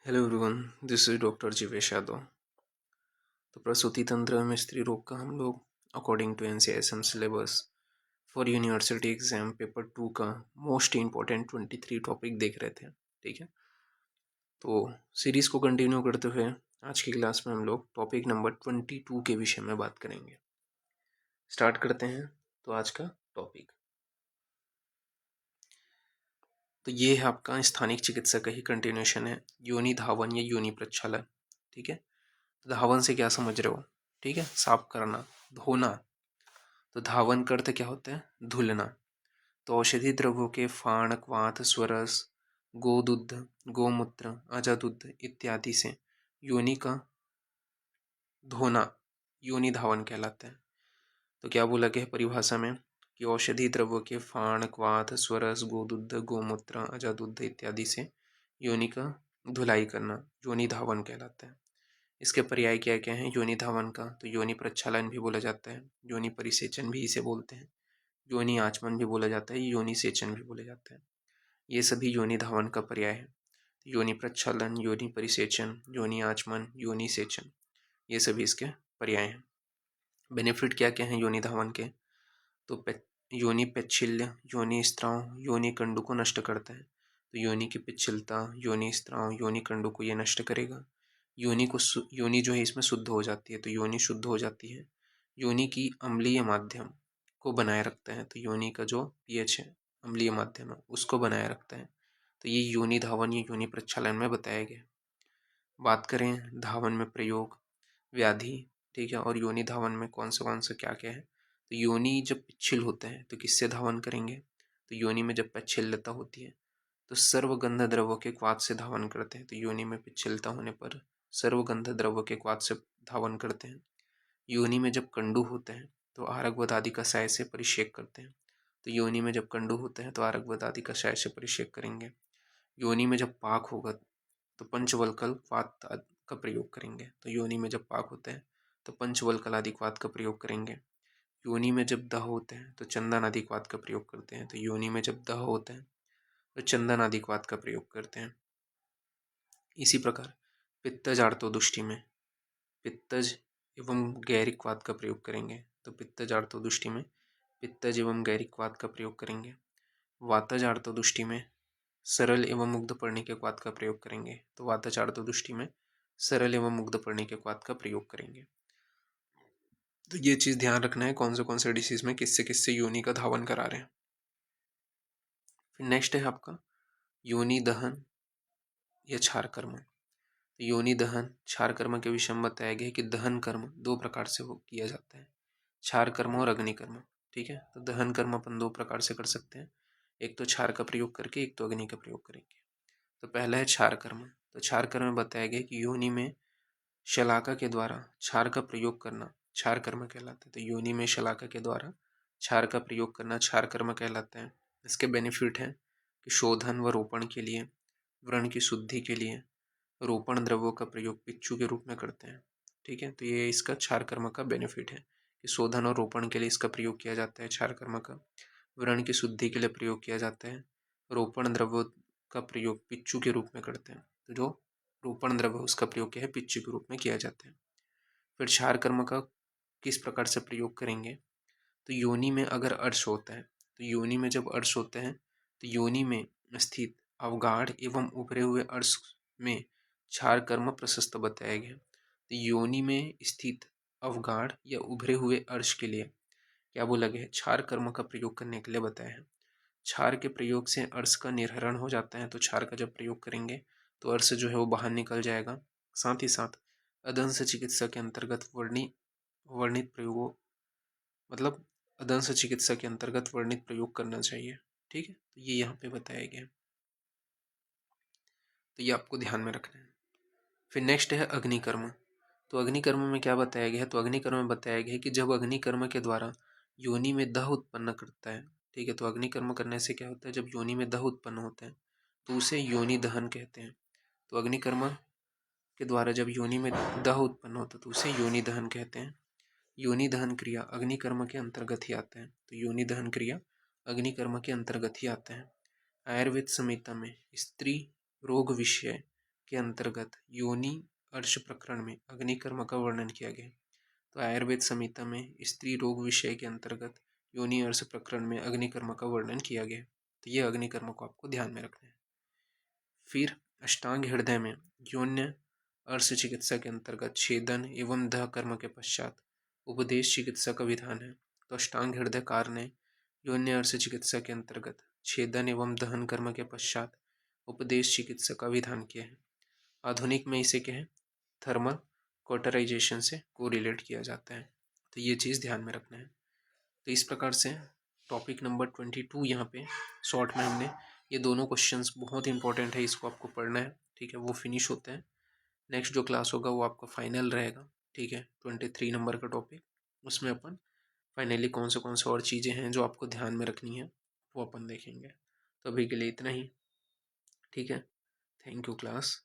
Hello everyone, this is doctor Jeevesh Yadav. तो प्रसूति तंत्र में स्त्री रोग का हम लोग according to NCISM syllabus for university exam paper 2 का मोस्ट इम्पॉर्टेंट 23 टॉपिक देख रहे थे। ठीक है, तो सीरीज को कंटिन्यू करते हुए आज की क्लास में हम लोग टॉपिक नंबर 22 के विषय में बात करेंगे। स्टार्ट करते हैं। तो आज का टॉपिक तो ये है आपका स्थानिक चिकित्सा का ही कंटिन्यूशन है, योनि धावन या योनि प्रक्षालन। ठीक है, धावन से क्या समझ रहे हो? ठीक है, साफ करना, धोना। तो धावन का अर्थ क्या होता है? धुलना। तो औषधि द्रव्यों के फाण, क्वाथ, स्वरस, गोदुग्ध, गोमूत्र, अजादुग्ध इत्यादि से योनि का धोना योनि धावन कहलाता है। तो क्या बोला गया है परिभाषा में कि औषधि द्रव्यों के फाण, क्वाथ, स्वरस, गोदुग्ध, गोमूत्र, अजादुग्ध इत्यादि से योनि का धुलाई करना योनि धावन कहलाता है। इसके पर्याय क्या क्या हैं योनि धावन का? तो योनि प्रक्षालन भी बोला जाता है, योनि परिसेचन भी इसे बोलते हैं, योनि आचमन भी बोला जाता है, योनि सेचन भी बोला जाता है। ये सभी योनि धावन का पर्याय है। योनि प्रक्षालन, योनि परिसेचन, योनि आचमन, योनि सेचन, ये सभी इसके पर्याय हैं। बेनिफिट क्या क्या हैं योनि धावन के? तो योनि पेच्छिल्य, योनि स्त्राव, योनि कंडु को नष्ट करता है। तो योनि की पिच्छिलता, योनि स्त्राव, योनि कंडु को ये नष्ट करेगा। योनि जो है इसमें शुद्ध हो जाती है, तो योनि शुद्ध हो जाती है। योनि की अम्लीय माध्यम को बनाए रखता है, तो योनि का जो पीएच है, अम्लीय माध्यम है, उसको बनाए रखता है। तो ये योनि धावन या योनि प्रक्षालन में बताया गया। बात करें धावन में प्रयोग, व्याधि, ठीक है, और योनि धावन में कौन सा क्या क्या है। तो योनि जब पिच्छिल होते हैं तो किससे धावन करेंगे? तो योनि में जब पिच्छिल्यता होती है तो सर्वगंध द्रव्यों के क्वाथ से धावन करते हैं। तो योनि में पिच्छिलता होने पर सर्वगंध द्रव्य के क्वाथ से धावन करते हैं। योनि में जब कंडू होते हैं तो आरक आदि कषाय से परिषेक करते हैं। तो योनि में जब कंडू होते हैं तो आरक आदि कषाय से परिषेक करेंगे। योनि में जब पाक होगा तो पंचवल्कल क्वाथ का प्रयोग करेंगे। तो योनि में जब पाक होते हैं तो पंचवल्कल आदि क्वाथ का प्रयोग करेंगे। योनि में जब दह होते हैं तो चंदन आदि क्वाथ का प्रयोग करते हैं। तो योनि में जब दह होते हैं तो चंदन आदि क्वाथ का प्रयोग करते हैं। इसी प्रकार पित्तज आर्तोदुष्टि में पित्तज एवं गैरिक वात का प्रयोग करेंगे। तो पित्तज आर्तोदुष्टि में पित्तज एवं गैरिक वात का प्रयोग करेंगे। वातज आर्तोदुष्टि में सरल एवं मुग्ध पर्णिक वात का प्रयोग करेंगे। तो वातज आर्तोदुष्टि में सरल एवं मुग्ध पर्णिक वात का प्रयोग करेंगे। तो ये चीज ध्यान रखना है कौन से डिसीज में किससे किससे योनि का धावन करा रहे हैं। फिर नेक्स्ट है आपका योनि दहन या क्षार कर्म। योनि दहन क्षार कर्म के विषय में बताया गया है कि दहन कर्म दो प्रकार से किया जाता है, क्षार कर्म और अग्नि कर्म। ठीक है, तो दहन कर्म अपन दो प्रकार से कर सकते हैं, एक तो क्षार का प्रयोग करके, एक तो अग्नि का प्रयोग करेंगे। तो पहला है क्षार कर्म। तो क्षार कर्म में बताया गया कि योनि में शलाका के द्वारा क्षार का प्रयोग करना क्षार कर्म कहलाता है। तो योनि में शलाका के द्वारा क्षार का प्रयोग करना क्षार कर्म कहलाता है। इसके बेनिफिट हैं कि शोधन व रोपण के लिए, व्रण की शुद्धि के लिए, रोपण द्रव्यों का प्रयोग पिच्चू के रूप में करते हैं। ठीक है, तो ये इसका क्षार कर्म का बेनिफिट है कि शोधन और रोपण के लिए इसका प्रयोग किया जाता है क्षार कर्म का, व्रण की शुद्धि के लिए प्रयोग किया जाता है, रोपण द्रव्यों का प्रयोग पिच्चू के रूप में करते हैं। तो जो रोपण द्रव्य उसका प्रयोग क्या है, पिच्चू के रूप में किया जाता है। फिर क्षार कर्म का किस प्रकार से प्रयोग करेंगे? तो योनि में अगर अर्श होता है, तो योनि में जब अर्श होते हैं तो योनि में स्थित अवगाढ़ एवं उभरे हुए अर्श में क्षार कर्म प्रशस्त बताया गया। तो योनि में स्थित अवगाढ़ या उभरे हुए अर्श के लिए क्या बोला गया है? क्षार कर्म का प्रयोग करने के लिए बताया है। क्षार के प्रयोग से अर्श का निर्हरण हो जाता है, तो क्षार का जब प्रयोग करेंगे तो अर्श जो है वो बाहर निकल जाएगा। साथ ही साथ अदंश चिकित्सा के अंतर्गत वर्णित प्रयोगों मतलब अदंश चिकित्सा के अंतर्गत वर्णित प्रयोग करना चाहिए। ठीक है, तो ये यहाँ पे बताया गया, तो ये आपको ध्यान में रखना है। फिर नेक्स्ट है अग्निकर्म। तो अग्निकर्म में क्या बताया गया है? तो अग्निकर्म में बताया गया है कि जब अग्निकर्म के द्वारा योनि में दह उत्पन्न करता है, ठीक है, तो अग्निकर्म करने से क्या होता है, जब योनि में दह उत्पन्न होता है तो उसे योनि दहन कहते हैं। तो अग्निकर्म के द्वारा जब योनि में दह उत्पन्न होता है तो उसे योनि दहन कहते हैं। योनि दहन क्रिया अग्निकर्म के अंतर्गत ही आता है। तो योनि दहन क्रिया अग्निकर्म के अंतर्गत ही आता है। आयुर्वेद संहिता में स्त्री रोग विषय के अंतर्गत योनि अर्श प्रकरण में अग्निकर्म का वर्णन किया गया है। तो आयुर्वेद संहिता में स्त्री रोग विषय के अंतर्गत योनि अर्श प्रकरण में अग्निकर्म का वर्णन किया गया है। तो ये अग्निकर्म को आपको ध्यान में रखना है। फिर अष्टांग हृदय में योन्य अर्श चिकित्सा के अंतर्गत छेदन एवं दह कर्म के पश्चात उपदेश चिकित्सा का विधान है। तो अष्टांग हृदय कार ने योन्य अर्श चिकित्सा के अंतर्गत छेदन एवं दहन कर्म के पश्चात उपदेश चिकित्सा का विधान किया है। आधुनिक में इसे क्या है, थर्मल कॉटराइजेशन से कोरिलेट किया जाता है। तो ये चीज़ ध्यान में रखना है। तो इस प्रकार से टॉपिक नंबर 22 यहाँ पे शॉर्ट में हमने ये दोनों क्वेश्चंस बहुत इंपॉर्टेंट है, इसको आपको पढ़ना है, ठीक है, वो फिनिश होते हैं। नेक्स्ट जो क्लास होगा वो आपका फाइनल रहेगा, ठीक है, 23 नंबर का टॉपिक, उसमें अपन फाइनली कौन से और चीज़ें हैं जो आपको ध्यान में रखनी है वो अपन देखेंगे। तो अभी के लिए इतना ही, ठीक है। Thank you class.